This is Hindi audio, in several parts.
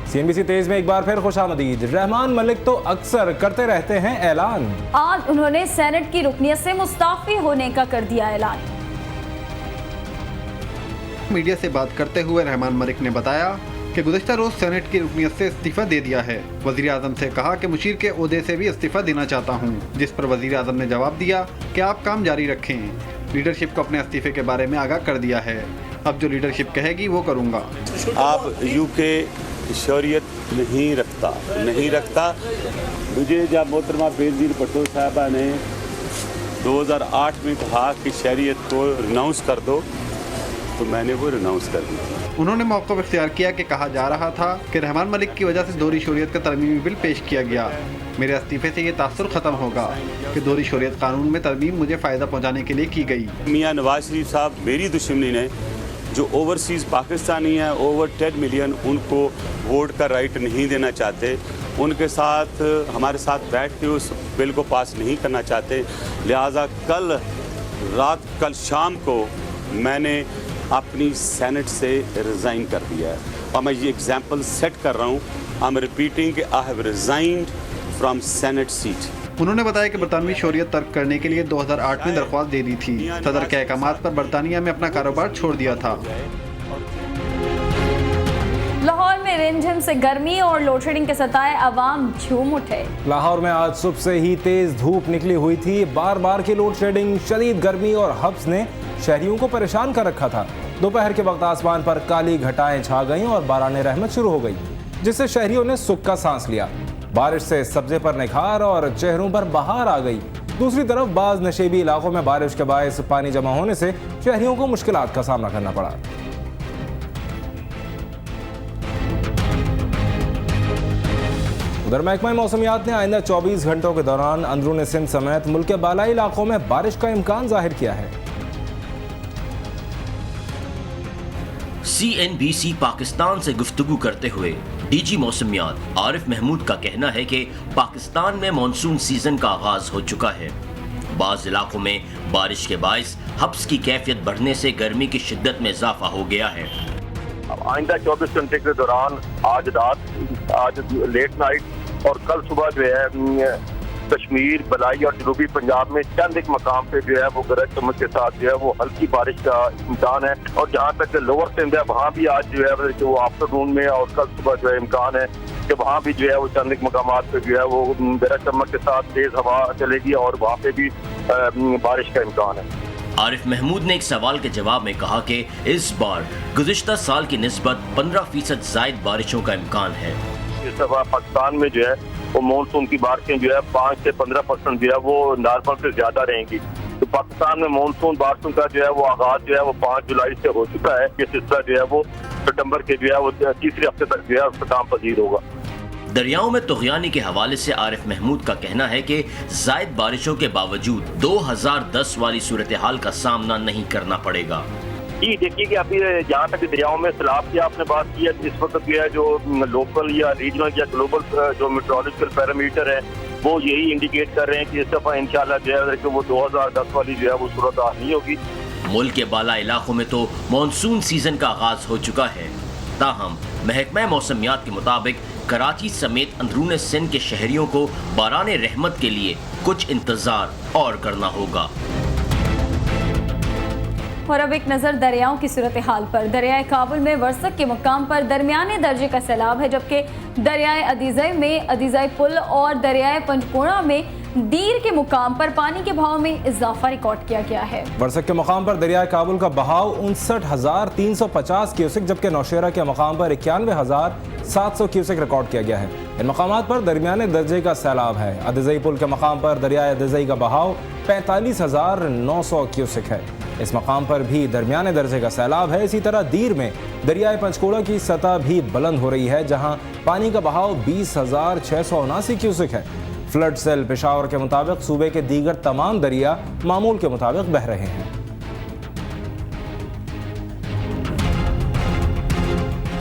CNBC तेज में एक बार फिर खुशामदीद। रहमान मलिक तो अक्सर करते रहते हैं ऐलान। आज उन्होंने सेनेट की रुकनियत से मुस्ताफी होने का कर दिया ऐलान। मीडिया से बात करते हुए रहमान मलिक ने बताया कि गुज़िश्ता रोज सेनेट की रुकनियत से इस्तीफा दे दिया है। वज़ीर आज़म से कहा कि मुशीर के ओहदे से भी इस्तीफा देना चाहता हूं, जिस पर वज़ीर आज़म ने जवाब दिया कि आप काम जारी रखें। लीडरशिप को अपने इस्तीफे के बारे में आगाह कर दिया है। अब जो लीडरशिप कहेगी वो करूंगा। आप यूके शरीयत नहीं रखता। मुझे जब मोहतरमा बेनज़ीर भुट्टो साहबा ने 2008 में कहा कि शरीयत को रिनाउंस कर दो, तो मैंने वो रिनाउंस कर दी। उन्होंने मौक़िफ़ इख्तियार किया कि कहा जा रहा था कि रहमान मलिक की वजह से दोहरी शरीयत का तरमीमी बिल पेश किया गया। मेरे इस्तीफे से ये तासुर ख़त्म होगा कि दोहरी शरीयत कानून में तरमीम मुझे फ़ायदा पहुँचाने के लिए की गई। मियाँ नवाज शरीफ साहब मेरी दुश्मनी ने जो ओवरसीज़ पाकिस्तानी हैं ओवर 10 मिलियन, उनको वोट का राइट नहीं देना चाहते, उनके साथ हमारे साथ बैठ के उस बिल को पास नहीं करना चाहते। लिहाजा कल शाम को मैंने अपनी सेनेट से रिज़ाइन कर दिया है और मैं ये एग्जाम्पल सेट कर रहा हूँ। आई एम रिपीटिंग कि I have resigned from senate seat. उन्होंने बताया कि बरतानवी शोरियत तर्क करने के लिए 2008 में दरख्वास्त दे दी थी। सदर के अहकामात पर बरतानिया में अपना कारोबार छोड़ दिया था। लाहौर में रिमझिम से गर्मी और लोड शेडिंग के सताए अवाम झूम उठे। लाहौर में आज सुबह से ही तेज धूप निकली हुई थी। बार बार की लोड शेडिंग, शदीद गर्मी और हब्स ने शहरियों को परेशान कर रखा था। दोपहर के वक्त आसमान पर काली घटाएं छा गईं और बाराने रहमत शुरू हो गई, जिससे शहरियों ने सुख का सांस लिया। बारिश से सब्जे पर निखार और चेहरों पर बहार आ गई। दूसरी तरफ बाज नशेबी इलाकों में बारिश के बायस पानी जमा होने से शहरियों को मुश्किलात का सामना करना पड़ा। उधर महकमा मौसमियात ने आइंदा 24 घंटों के दौरान अंदरूनी सिंध समेत मुल्क के बालाई इलाकों में बारिश का इम्कान जाहिर किया है। CNBC पाकिस्तान से गुफ्तगू करते हुए DG मौसमियात आरिफ महमूद का कहना है कि पाकिस्तान में मानसून सीजन का आगाज हो चुका है। बाज़ इलाकों में बारिश के बायस हब्स की कैफियत बढ़ने से गर्मी की शिद्दत में इजाफा हो गया है। आइंदा 24 घंटे के दौरान आज रात, आज लेट नाइट और कल सुबह जो है कश्मीर, बलाई और जनूबी पंजाब में चंद एक मकाम पे जो है वो गरज चमक के साथ जो है वो हल्की बारिश का इम्कान है। और जहाँ तक लोअर सिंध है वहाँ भी आज जो है जो आफ्टरनून में और कल सुबह जो है इम्कान है कि वहाँ भी जो है वो चंद एक मकामात पे जो है वो गरज चमक के साथ तेज हवा चलेगी और वहाँ पे भी बारिश का इम्कान है। आरिफ महमूद ने एक सवाल के जवाब में कहा कि इस बार गुज़िश्ता साल की निस्बत 15% ज़ायद बारिशों का इम्कान है। इस दफा पाकिस्तान में जो है वो मानसून की बारिशें जो है 5 से 15% जो है वो नॉर्मल से ज्यादा रहेंगी। तो पाकिस्तान में मानसून बारिशों का जो है वो आगाज जो है वो 5 जुलाई से हो चुका है। ये सिलसिला जो है वो सितंबर के जो है वो तीसरे हफ्ते तक जो है अख्ताम पजीर होगा। दरियाओं में तुग़यानी के हवाले से आरिफ महमूद का कहना है कि ज़ायद बारिशों के बावजूद 2010 वाली सूरत हाल का सामना नहीं करना पड़ेगा। जी देखिए कि अभी जहाँ तक दरियाओं में सैलाब की आपने बात की है, इस वक्त जो है जो लोकल या रीजनल या ग्लोबल जो मेट्रोलॉजिकल पैरामीटर है वो यही इंडिकेट कर रहे हैं कि इस दफा इंशाल्लाह जो है कि वो 2010 वाली जो है वो सूरत हाल नहीं होगी। मुल्क के बाला इलाकों में तो मानसून सीजन का आगाज हो चुका है। ताहम महकमा मौसमियात के मुताबिक कराची समेत अंदरून सिंध के शहरियों को बाराने रहमत के लिए कुछ इंतजार और करना होगा। और अब एक नज़र दरियाओं की सूरत हाल पर। दरियाए काबुल में वर्सक के मुकाम पर दरमियाने दर्जे का सैलाब है, जबकि दरियाए अदीज़ई में अदीज़ई पुल और दरियाए पंजपोड़ा में दीर के मुकाम पर पानी के बहाव में इजाफा रिकॉर्ड किया गया है। वर्सक के मुकाम पर दरियाए काबुल का बहाव 59,350 क्यूसेक, जबकि नौशेरा के मुकाम पर 91,700 क्यूसेक रिकॉर्ड किया गया है। इन मकामात पर दरमियाने दर्जे का सैलाब है। अदीज़ई पुल के मुकाम पर दरियाए अदीज़ई का बहाव 45,900 क्यूसेक है। इस मकाम पर भी दरमियाने दर्जे का सैलाब है। इसी तरह दीर में दरियाए पंचकोड़ा की सतह भी बुलंद हो रही है, जहां पानी का बहाव 20,679 क्यूसेक है। फ्लड सेल पेशावर के मुताबिक सूबे के दीगर तमाम दरिया मामूल के मुताबिक बह रहे हैं।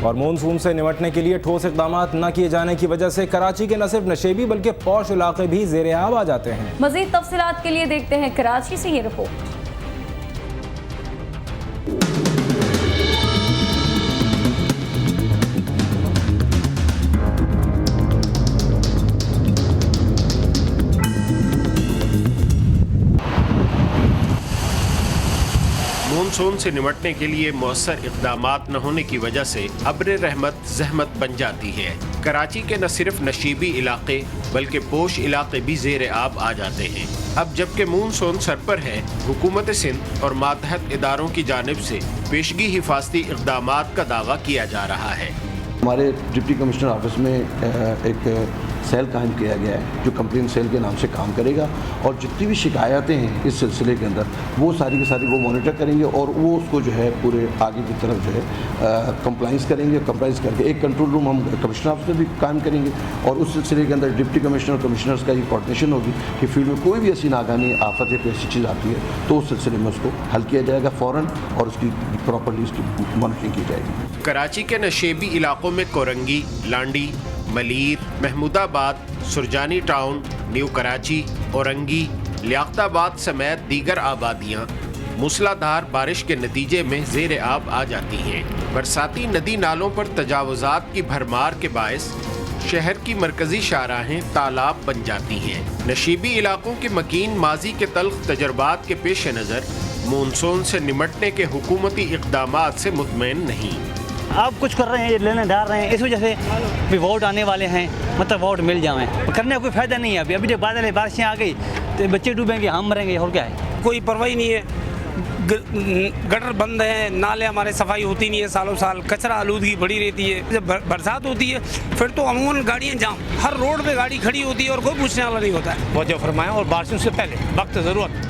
और मानसून से निपटने के लिए ठोस इक़दाम न किए जाने की वजह से कराची के न सिर्फ नशेबी बल्कि पौश इलाके भी ज़ेर-ए-आब आ जाते हैं। मज़ीद तफसीलात के लिए देखते हैं कराची से ये रिपोर्ट। मानसून से निपटने के लिए मौसर इक़दामात न होने की वजह से अब्र रहमत जहमत बन जाती है। कराची के न सिर्फ नशीबी इलाके बल्कि पोश इलाके भी ज़ेर आब आ जाते हैं। अब जबकि मानसून सर पर है, हुकूमत सिंध और मातहत इदारों की जानिब से पेशगी हिफाजती इक़दामात का दावा किया जा रहा है। हमारे डिप्टी कमिश्नर ऑफिस में एक सेल कायम किया गया है जो कंप्लेंट सेल के नाम से काम करेगा और जितनी भी शिकायतें हैं इस सिलसिले के अंदर वो सारी की सारी वो मॉनिटर करेंगे और वो उसको जो है पूरे आगे की तरफ जो है कंप्लाइंस करेंगे। कंप्लाइंस करके एक कंट्रोल रूम हम कमिश्नर ऑफिस में भी कायम करेंगे और उस सिलसिले के अंदर डिप्टी कमिश्नर और कमिश्नर्स का ये कोऑर्डिनेशन होगी कि फील्ड में कोई भी ऐसी नाकानी आफत या कोई ऐसी चीज़ आती है तो उस सिलसिले में उसको हल किया जाएगा फ़ौरन और उसकी प्रॉपर्ली उसकी मॉनिटरिंग की जाएगी। कराची के नशेबी इलाकों में कोरंगी, लांडी, मलीर, महमूदाबाद, सुरजानी टाउन, न्यू कराची, औरंगी, लियाकताबाद समेत दीगर आबादियाँ मूसलाधार बारिश के नतीजे में ज़ेर आब आ जाती हैं। बरसाती नदी नालों पर तजावुज़ात की भरमार के बायस शहर की मरकजी शाहराहें तालाब बन जाती हैं। नशीबी इलाकों के मकीन माजी के तल्ख तजर्बात के पेश नज़र मानसून से निपटने के हुकूमती इक़दामात से मुतमईन नहीं। आप कुछ कर रहे हैं, लेने डाल रहे हैं, इस वजह से भी वोट आने वाले हैं, मतलब वोट मिल जाएं, करने का कोई फायदा नहीं है। अभी जो बादल है, बारिशें आ गई तो बच्चे डूबेंगे, हम मरेंगे, और क्या है। कोई परवाही नहीं है, गटर बंद है, नाले हमारे सफाई होती नहीं है, सालों साल कचरा आलूदगी बढ़ी रहती है। जब बरसात होती है फिर तो अमूमन गाड़ियाँ जाम, हर रोड पे गाड़ी खड़ी होती है और कोई पूछने वाला नहीं होता है। बहुत जो फरमाया और बारिशों से पहले वक्त ज़रूरत।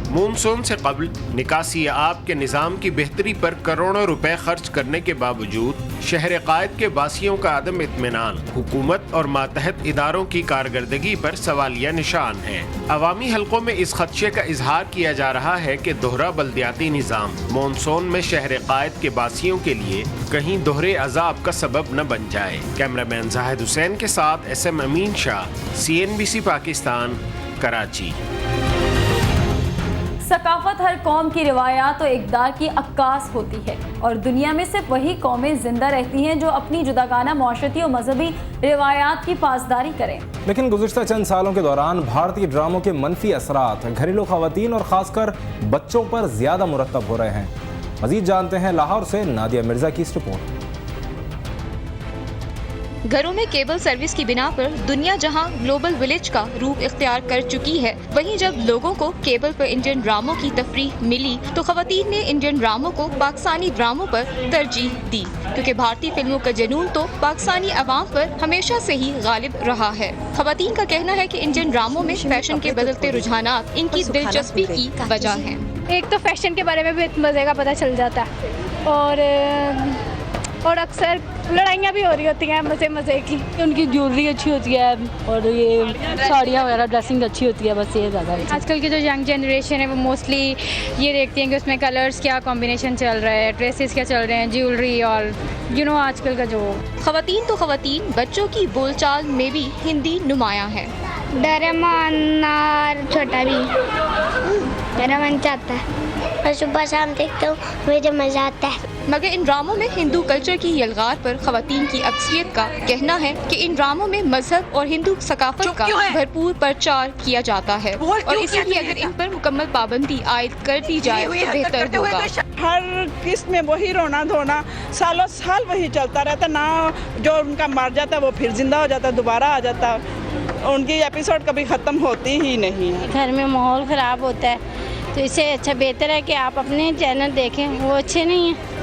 मानसून से कबल निकासी आब के निज़ाम की बेहतरी पर करोड़ों रुपए खर्च करने के बावजूद शहर कायद के बासियों का अदम इत्मीनान हुकूमत और मातहत इदारों की कारकर्दगी पर सवालिया निशान है। अवामी हलकों में इस खदशे का इजहार किया जा रहा है कि दोहरा बल्दियाती निज़ाम मानसून में शहर कायद के बासियों के लिए कहीं दोहरे अजाब का सबब न बन जाए। कैमरामैन जाहिद हुसैन के साथ SM अमीन शाह, CNBC पाकिस्तान, कराची। सकाफत हर कौम की रिवायात और इक़दार की अक्कास होती है और दुनिया में सिर्फ वही कौमें जिंदा रहती हैं जो अपनी जुदागाना माशरती और मजहबी रिवायात की पासदारी करें। लेकिन गुज़िश्ता चंद सालों के दौरान भारतीय ड्रामों के मनफी असरात घरेलू खवातीन और ख़ासकर बच्चों पर ज़्यादा मुरतब हो रहे हैं। मज़ीद जानते हैं लाहौर से नादिया मिर्ज़ा की इस रिपोर्ट। घरों में केबल सर्विस की बिना पर दुनिया जहां ग्लोबल विलेज का रूप इख्तियार कर चुकी है, वहीं जब लोगों को केबल पर इंडियन ड्रामों की तफरीह मिली तो खवातीन ने इंडियन ड्रामों को पाकिस्तानी ड्रामों पर तरजीह दी, क्योंकि भारतीय फिल्मों का जुनून तो पाकिस्तानी अवाम पर हमेशा से ही गालिब रहा है। खवातीन का कहना है कि इंडियन ड्रामों में फैशन के बदलते रुझानात इनकी दिलचस्पी की वजह है। एक तो फैशन के बारे में भी मज़े का पता चल जाता है और अक्सर लड़ाइयाँ भी हो रही होती हैं मज़े मज़े की। उनकी ज्वेलरी अच्छी होती है और ये साड़ियाँ वगैरह ड्रेसिंग अच्छी होती है, बस ये ज़्यादा। आजकल की जो यंग जनरेशन है वो मोस्टली ये देखती हैं कि उसमें कलर्स क्या कॉम्बिनेशन चल रहा है, ड्रेसेस क्या चल रहे हैं, ज्वेलरी और आजकल का जो खवातीन तो खवातीन, बच्चों की बोलचाल में भी हिंदी नुमायाँ है। डोरेमोन और छोटा भी मेरा मन चाहता है और सुबह शाम देखता हूँ, मुझे मज़ा आता है। मगर इन ड्रामों में हिंदू कल्चर की यलगार पर खवातीन की अक्सरियत का कहना है कि इन ड्रामों में मजहब और हिंदू सकाफत का भरपूर प्रचार किया जाता है और इसीलिए अगर इन पर मुकम्मल पाबंदी आयद कर दी जाए तो बेहतर होगा। हर किस्त में वही रोना धोना सालों साल वही चलता रहता, ना जो उनका मर जाता है वो फिर जिंदा हो जाता है, दोबारा आ जाता है, उनकी एपिसोड कभी ख़त्म होती ही नहीं है। घर में माहौल ख़राब होता है तो इससे अच्छा बेहतर है कि आप अपने चैनल देखें, वो अच्छे नहीं हैं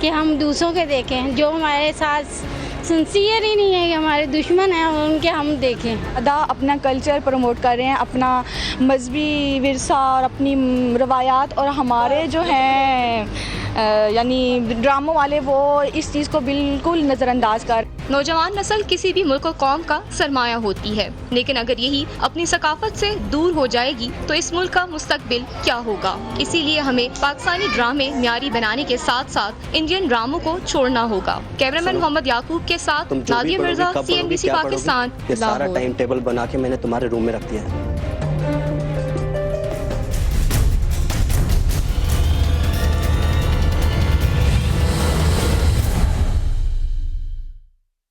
कि हम दूसरों के देखें जो हमारे साथ सिंसियर ही नहीं है, कि हमारे दुश्मन हैं उनके हम देखें। अदा अपना कल्चर प्रमोट कर रहे हैं, अपना मजहबी विरसा और अपनी रवायात, और हमारे जो हैं यानी ड्रामों वाले वो इस चीज़ को बिल्कुल नज़रअंदाज कर। नौजवान नस्ल किसी भी मुल्क और कौम का सरमाया होती है, लेकिन अगर यही अपनी सकाफत से दूर हो जाएगी तो इस मुल्क का मुस्तकबिल क्या होगा। इसीलिए हमें पाकिस्तानी ड्रामे म्यारी बनाने के साथ साथ इंडियन ड्रामों को छोड़ना होगा। कैमरामैन मोहम्मद याकूब के साथ नादिया मिर्जा, CNBC पाकिस्तान। सारा टाइम टेबल बना के मैंने तुम्हारे रूम में रख दिया है।